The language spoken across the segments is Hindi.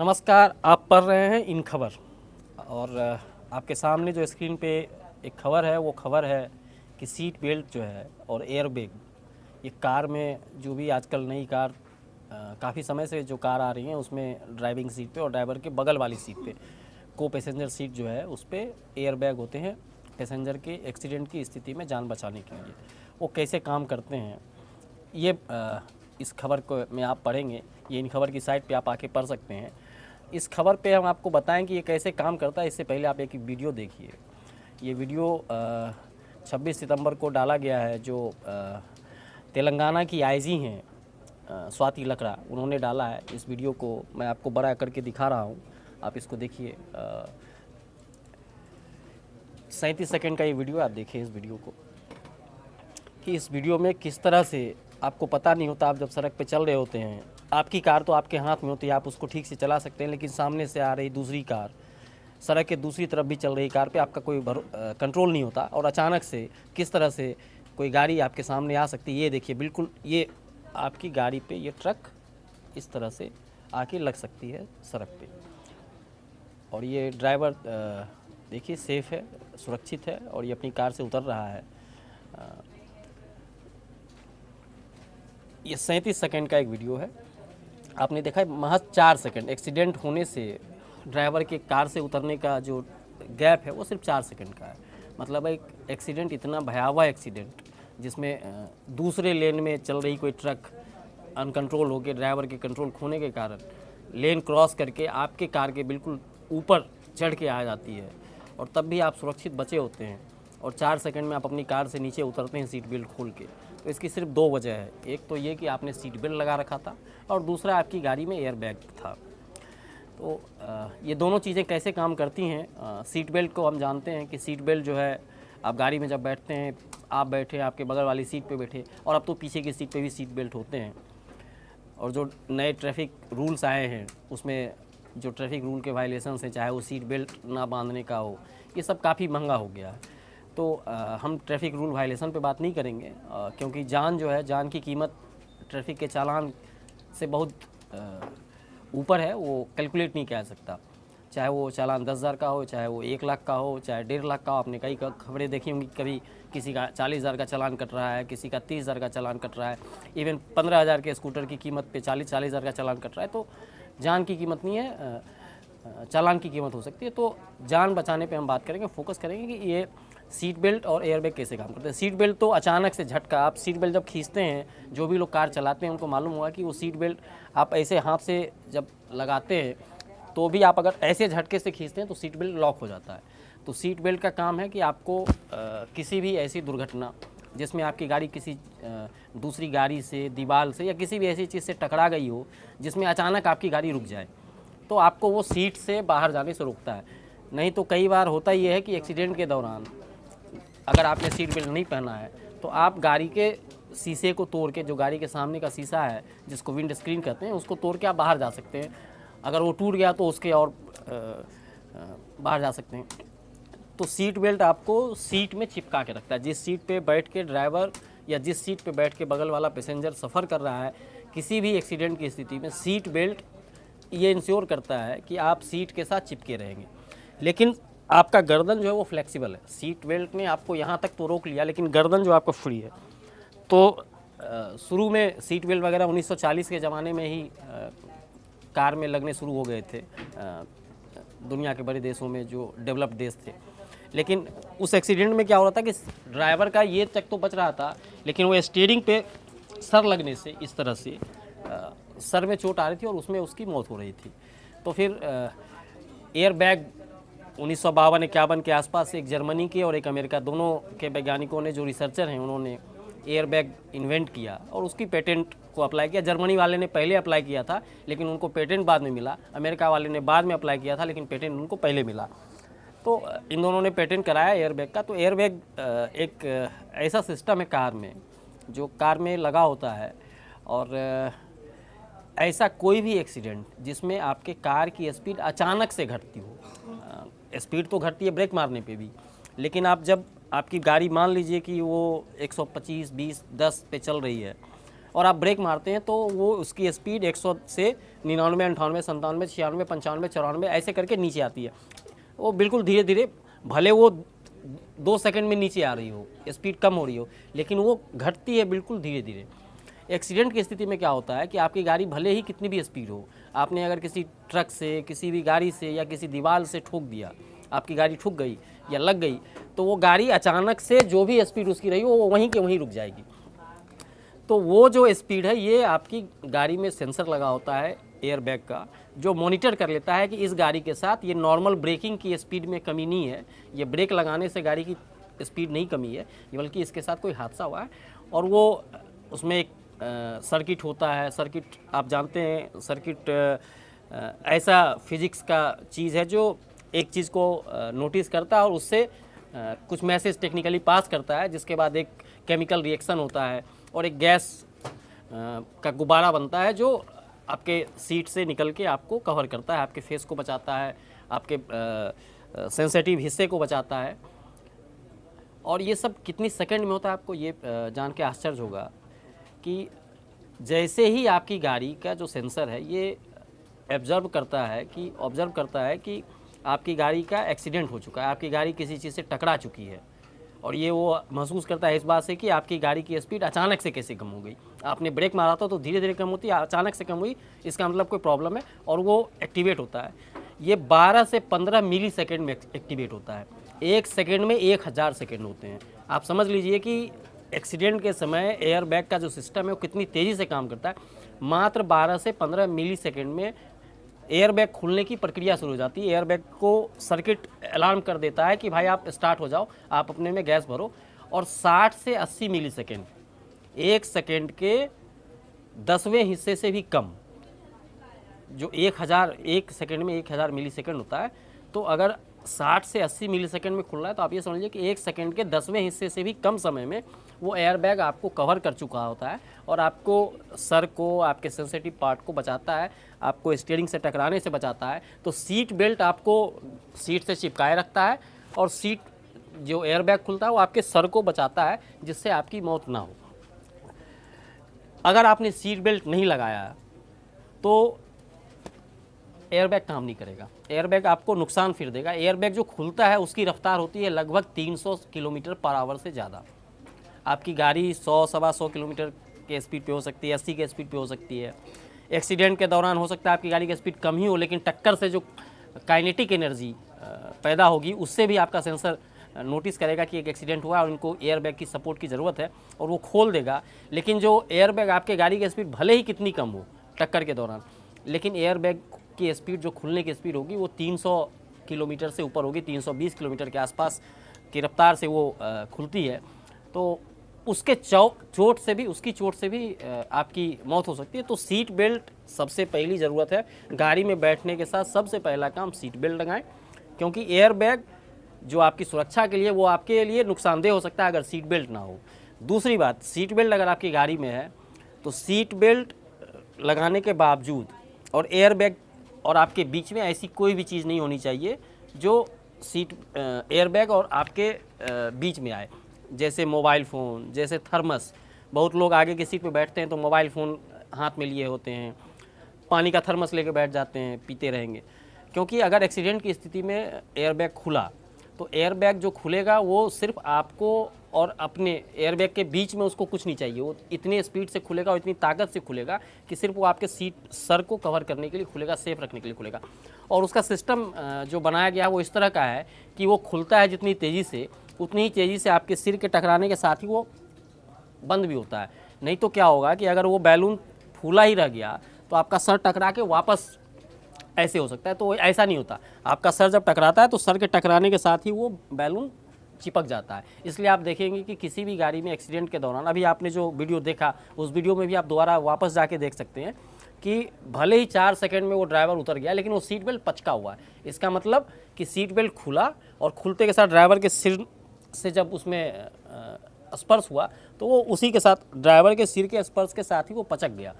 नमस्कार, आप पढ़ रहे हैं इन खबर और आपके सामने जो स्क्रीन पे एक खबर है वो खबर है कि सीट बेल्ट जो है और एयर बैग ये कार में जो भी आजकल नई कार काफ़ी समय से जो कार आ रही हैं उसमें ड्राइविंग सीट पे और ड्राइवर के बगल वाली सीट पे को पैसेंजर सीट जो है उस पर एयर बैग होते हैं पैसेंजर के एक्सीडेंट की स्थिति में जान बचाने के लिए। वो कैसे काम करते हैं ये इस खबर को में आप पढ़ेंगे, ये इन खबर की साइट पे आप आके पढ़ सकते हैं। इस खबर पे हम आपको बताएं कि ये कैसे काम करता है, इससे पहले आप एक वीडियो देखिए। ये वीडियो 26 सितंबर को डाला गया है, जो तेलंगाना की आईजी हैं स्वाति लकड़ा, उन्होंने डाला है। इस वीडियो को मैं आपको बड़ा करके दिखा रहा हूँ, आप इसको देखिए। 37 सेकंड का ये वीडियो, आप देखिए इस वीडियो को कि इस वीडियो में किस तरह से आपको पता नहीं होता। आप जब सड़क पे चल रहे होते हैं, आपकी कार तो आपके हाथ में होती है, आप उसको ठीक से चला सकते हैं, लेकिन सामने से आ रही दूसरी कार, सड़क के दूसरी तरफ भी चल रही कार पे आपका कोई कंट्रोल नहीं होता और अचानक से किस तरह से कोई गाड़ी आपके सामने आ सकती है। ये देखिए, बिल्कुल ये आपकी गाड़ी पे ये ट्रक इस तरह से आके लग सकती है सड़क पे। और ये ड्राइवर देखिए सेफ़ है, सुरक्षित है और ये अपनी कार से उतर रहा है। ये 37 सेकंड का एक वीडियो है, आपने देखा है। महज 4 सेकंड एक्सीडेंट होने से ड्राइवर के कार से उतरने का जो गैप है वो सिर्फ 4 सेकंड का है। मतलब एक एक्सीडेंट, इतना भयावह एक्सीडेंट जिसमें दूसरे लेन में चल रही कोई ट्रक अनकंट्रोल होकर ड्राइवर के कंट्रोल खोने के कारण लेन क्रॉस करके आपके कार के बिल्कुल ऊपर चढ़ के आ जाती है और तब भी आप सुरक्षित बचे होते हैं और 4 सेकंड में आप अपनी कार से नीचे उतरते हैं सीट बेल्ट खोल के। तो इसकी सिर्फ 2 वजह है, एक तो ये कि आपने सीट बेल्ट लगा रखा था और दूसरा आपकी गाड़ी में एयर बैग था। तो ये दोनों चीज़ें कैसे काम करती हैं। सीट बेल्ट को हम जानते हैं कि सीट बेल्ट जो है, आप गाड़ी में जब बैठते हैं, आप बैठे, आपके बगल वाली सीट पे बैठे, और अब तो पीछे की सीट पे भी सीट बेल्ट होते हैं। और जो नए ट्रैफिक रूल्स आए हैं उसमें जो ट्रैफिक रूल के वायलेशंस हैं, चाहे वो सीट बेल्ट ना बांधने का हो, ये सब काफ़ी महंगा हो गया है। तो हम ट्रैफिक रूल वायलेशन पे बात नहीं करेंगे, क्योंकि जान जो है, जान की कीमत ट्रैफिक के चालान से बहुत ऊपर है, वो कैलकुलेट नहीं किया जा सकता। चाहे वो चालान 10,000 का हो, चाहे वो 1 लाख का हो, चाहे 1.5 लाख का हो। आपने कई खबरें देखी होंगी, कभी किसी का 40,000 का चालान कट रहा है, किसी का 30,000 का चालान कट रहा है, इवन 15,000 के स्कूटर की कीमत पे 40,000 का चालान कट रहा है। तो जान की कीमत नहीं है, चालान की कीमत हो सकती है। तो जान बचाने पे हम बात करेंगे, फोकस करेंगे कि ये सीट बेल्ट और एयरबैग कैसे काम करते हैं। सीट बेल्ट तो अचानक से झटका, आप सीट बेल्ट जब खींचते हैं, जो भी लोग कार चलाते हैं उनको मालूम होगा कि वो सीट बेल्ट आप ऐसे हाथ से जब लगाते हैं तो भी आप अगर ऐसे झटके से खींचते हैं तो सीट बेल्ट लॉक हो जाता है। तो सीट बेल्ट का काम है कि आपको किसी भी ऐसी दुर्घटना जिसमें आपकी गाड़ी किसी दूसरी गाड़ी से, दीवार से या किसी भी ऐसी चीज़ से टकरा गई हो जिसमें अचानक आपकी गाड़ी रुक जाए, तो आपको वो सीट से बाहर जाने से रोकता है। नहीं तो कई बार होता ये है कि एक्सीडेंट के दौरान अगर आपने सीट बेल्ट नहीं पहना है तो आप गाड़ी के शीशे को तोड़ के, जो गाड़ी के सामने का शीशा है जिसको विंड स्क्रीन कहते हैं, उसको तोड़ के आप बाहर जा सकते हैं। अगर वो टूट गया तो उसके और बाहर जा सकते हैं। तो सीट बेल्ट आपको सीट में चिपका के रखता है। जिस सीट पे बैठ के ड्राइवर या जिस सीट पे बैठ के बगल वाला पैसेंजर सफ़र कर रहा है, किसी भी एक्सीडेंट की स्थिति में सीट बेल्ट ये इंश्योर करता है कि आप सीट के साथ चिपके रहेंगे। लेकिन आपका गर्दन जो है वो फ्लेक्सिबल है। सीट बेल्ट ने आपको यहाँ तक तो रोक लिया, लेकिन गर्दन जो आपका फ्री है। तो शुरू में सीट बेल्ट वगैरह 1940 के ज़माने में ही कार में लगने शुरू हो गए थे दुनिया के बड़े देशों में, जो डेवलप्ड देश थे। लेकिन उस एक्सीडेंट में क्या हो रहा था कि ड्राइवर का ये तक तो बच रहा था, लेकिन वो स्टीयरिंग पे सर लगने से इस तरह से सर में चोट आ रही थी और उसमें उसकी मौत हो रही थी। तो फिर एयर बैग 1952-51 के आसपास एक जर्मनी के और एक अमेरिका, दोनों के वैज्ञानिकों ने, जो रिसर्चर हैं, उन्होंने एयर बैग इन्वेंट किया और उसकी पेटेंट को अप्लाई किया। जर्मनी वाले ने पहले अप्लाई किया था लेकिन उनको पेटेंट बाद में मिला, अमेरिका वाले ने बाद में अप्लाई किया था लेकिन पेटेंट उनको पहले मिला। तो इन दोनों ने पेटेंट कराया एयर बैग का। तो एयर बैग एक ऐसा सिस्टम है कार में, जो कार में लगा होता है, और ऐसा कोई भी एक्सीडेंट जिसमें आपके कार की स्पीड अचानक से घटती हो, स्पीड तो घटती है ब्रेक मारने पे भी, लेकिन आप जब आपकी गाड़ी मान लीजिए कि वो 125, 20, 10 पे चल रही है और आप ब्रेक मारते हैं तो वो उसकी स्पीड 100 से 99, 98, 97, 96, 95, 94 ऐसे करके नीचे आती है। वो बिल्कुल धीरे धीरे, भले वो 2 सेकंड में नीचे आ रही हो, स्पीड कम हो रही हो, लेकिन वो घटती है बिल्कुल धीरे धीरे। एक्सीडेंट की स्थिति में क्या होता है कि आपकी गाड़ी भले ही कितनी भी स्पीड हो, आपने अगर किसी ट्रक से, किसी भी गाड़ी से या किसी दीवार से ठोक दिया, आपकी गाड़ी ठुक गई या लग गई, तो वो गाड़ी अचानक से जो भी स्पीड उसकी रही वो वहीं के वहीं रुक जाएगी। तो वो जो स्पीड है, ये आपकी गाड़ी में सेंसर लगा होता है एयरबैग का, जो मॉनिटर कर लेता है कि इस गाड़ी के साथ ये नॉर्मल ब्रेकिंग की स्पीड में कमी नहीं है, ये ब्रेक लगाने से गाड़ी की स्पीड नहीं कमी है, बल्कि इसके साथ कोई हादसा हुआ है। और वो उसमें एक सर्किट होता है। सर्किट आप जानते हैं, सर्किट ऐसा फिजिक्स का चीज़ है जो एक चीज़ को नोटिस करता है और उससे कुछ मैसेज टेक्निकली पास करता है, जिसके बाद एक केमिकल रिएक्शन होता है और एक गैस का गुब्बारा बनता है जो आपके सीट से निकल के आपको कवर करता है, आपके फेस को बचाता है, आपके सेंसिटिव हिस्से को बचाता है। और ये सब कितनी सेकंड में होता है, आपको ये जान के आश्चर्य होगा कि जैसे ही आपकी गाड़ी का जो सेंसर है ये ऑब्जर्व करता है कि आपकी गाड़ी का एक्सीडेंट हो चुका है, आपकी गाड़ी किसी चीज़ से टकरा चुकी है, और ये वो महसूस करता है इस बात से कि आपकी गाड़ी की स्पीड अचानक से कैसे कम हो गई। आपने ब्रेक मारा था तो धीरे धीरे कम होती है, अचानक से कम हुई, इसका मतलब कोई प्रॉब्लम है, और वो एक्टिवेट होता है। ये 12 से 15 मिली सेकेंड में एक्टिवेट होता है। 1 सेकेंड में 1000 सेकेंड होते हैं। आप समझ लीजिए कि एक्सीडेंट के समय एयरबैग का जो सिस्टम है वो कितनी तेज़ी से काम करता है। मात्र 12 से 15 मिली सेकेंड में एयरबैग खुलने की प्रक्रिया शुरू हो जाती है। एयरबैग को सर्किट अलार्म कर देता है कि भाई आप स्टार्ट हो जाओ, आप अपने में गैस भरो, और 60 से 80 मिली सेकेंड, 1 सेकेंड के 10वें हिस्से से भी कम, जो 1 सेकेंड में 1000 मिली सेकेंड होता है, तो अगर 60 से 80 मिली सेकेंड में खुल रहा है तो आप ये समझिए कि 1 सेकेंड के 10वें हिस्से से भी कम समय में वो एयरबैग आपको कवर कर चुका होता है और आपको सर को, आपके सेंसिटिव पार्ट को बचाता है, आपको स्टीयरिंग से टकराने से बचाता है। तो सीट बेल्ट आपको सीट से चिपकाए रखता है और सीट जो एयरबैग खुलता है वो आपके सर को बचाता है, जिससे आपकी मौत ना हो। अगर आपने सीट बेल्ट नहीं लगाया तो एयरबैग काम नहीं करेगा, एयरबैग आपको नुकसान फिर देगा। एयरबैग जो खुलता है उसकी रफ्तार होती है लगभग 300 किलोमीटर पर आवर से ज़्यादा। आपकी गाड़ी 100 सवा 100 किलोमीटर के स्पीड पे हो सकती है, 80 के स्पीड पे हो सकती है। एक्सीडेंट के दौरान हो सकता है आपकी गाड़ी की स्पीड कम ही हो, लेकिन टक्कर से जो काइनेटिक एनर्जी पैदा होगी उससे भी आपका सेंसर नोटिस करेगा कि एक एक्सीडेंट हुआ और इनको एयरबैग की सपोर्ट की ज़रूरत है, और वो खोल देगा। लेकिन जो एयरबैग, आपके गाड़ी की स्पीड भले ही कितनी कम हो टक्कर के दौरान, लेकिन एयरबैग की स्पीड, जो खुलने की स्पीड होगी वो 300 किलोमीटर से ऊपर होगी, 320 किलोमीटर के आसपास की रफ्तार से वो खुलती है। तो उसके चोट से भी आपकी मौत हो सकती है। तो सीट बेल्ट सबसे पहली ज़रूरत है। गाड़ी में बैठने के साथ सबसे पहला काम सीट बेल्ट लगाएं, क्योंकि एयरबैग जो आपकी सुरक्षा के लिए, वो आपके लिए नुकसानदेह हो सकता है अगर सीट बेल्ट ना हो। दूसरी बात, सीट बेल्ट अगर आपकी गाड़ी में है तो सीट बेल्ट लगाने के बावजूद और एयरबैग और आपके बीच में ऐसी कोई भी चीज़ नहीं होनी चाहिए जो एयरबैग और आपके बीच में आए, जैसे मोबाइल फ़ोन, जैसे थर्मस। बहुत लोग आगे की सीट पे बैठते हैं तो मोबाइल फ़ोन हाथ में लिए होते हैं, पानी का थर्मस लेके बैठ जाते हैं, पीते रहेंगे। क्योंकि अगर एक्सीडेंट की स्थिति में एयरबैग खुला तो एयरबैग जो खुलेगा वो सिर्फ आपको और अपने एयरबैग के बीच में, उसको कुछ नहीं चाहिए, वो इतनी स्पीड से खुलेगा और इतनी ताकत से खुलेगा कि सिर्फ वो आपके सर को कवर करने के लिए खुलेगा, सेफ रखने के लिए खुलेगा। और उसका सिस्टम जो बनाया गया है वो इस तरह का है कि वो खुलता है जितनी तेज़ी से, उतनी ही तेज़ी से आपके सिर के टकराने के साथ ही वो बंद भी होता है। नहीं तो क्या होगा कि अगर वो बैलून फूला ही रह गया तो आपका सर टकरा के वापस ऐसे हो सकता है। तो ऐसा नहीं होता, आपका सर जब टकराता है तो सर के टकराने के साथ ही वो बैलून चिपक जाता है। इसलिए आप देखेंगे कि किसी भी गाड़ी में एक्सीडेंट के दौरान, अभी आपने जो वीडियो देखा उस वीडियो में भी आप दोबारा वापस जाके देख सकते हैं कि भले ही 4 सेकंड में वो ड्राइवर उतर गया, लेकिन वो सीट बेल्ट पचका हुआ है। इसका मतलब कि सीट बेल्ट खुला और खुलते के साथ ड्राइवर के सिर से जब उसमें स्पर्श हुआ तो वो उसी के साथ, ड्राइवर के सिर के स्पर्श के साथ ही वो पचक गया।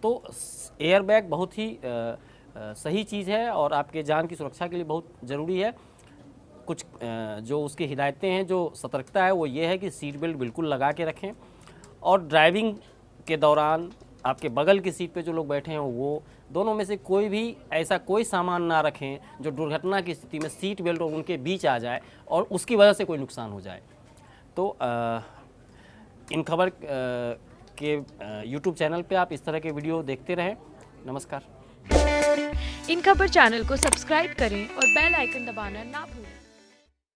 तो एयरबैग बहुत ही सही चीज़ है और आपके जान की सुरक्षा के लिए बहुत ज़रूरी है। कुछ जो उसकी हिदायतें हैं, जो सतर्कता है, वो ये है कि सीट बेल्ट बिल्कुल लगा के रखें और ड्राइविंग के दौरान आपके बगल की सीट पे जो लोग बैठे हैं वो दोनों में से कोई भी ऐसा कोई सामान ना रखें जो दुर्घटना की स्थिति में सीट बेल्ट और उनके बीच आ जाए और उसकी वजह से कोई नुकसान हो जाए। तो इन खबर के YouTube चैनल पे आप इस तरह के वीडियो देखते रहें। नमस्कार। इन खबर चैनल को सब्सक्राइब करें और बेल आइकन दबाना ना भूलें।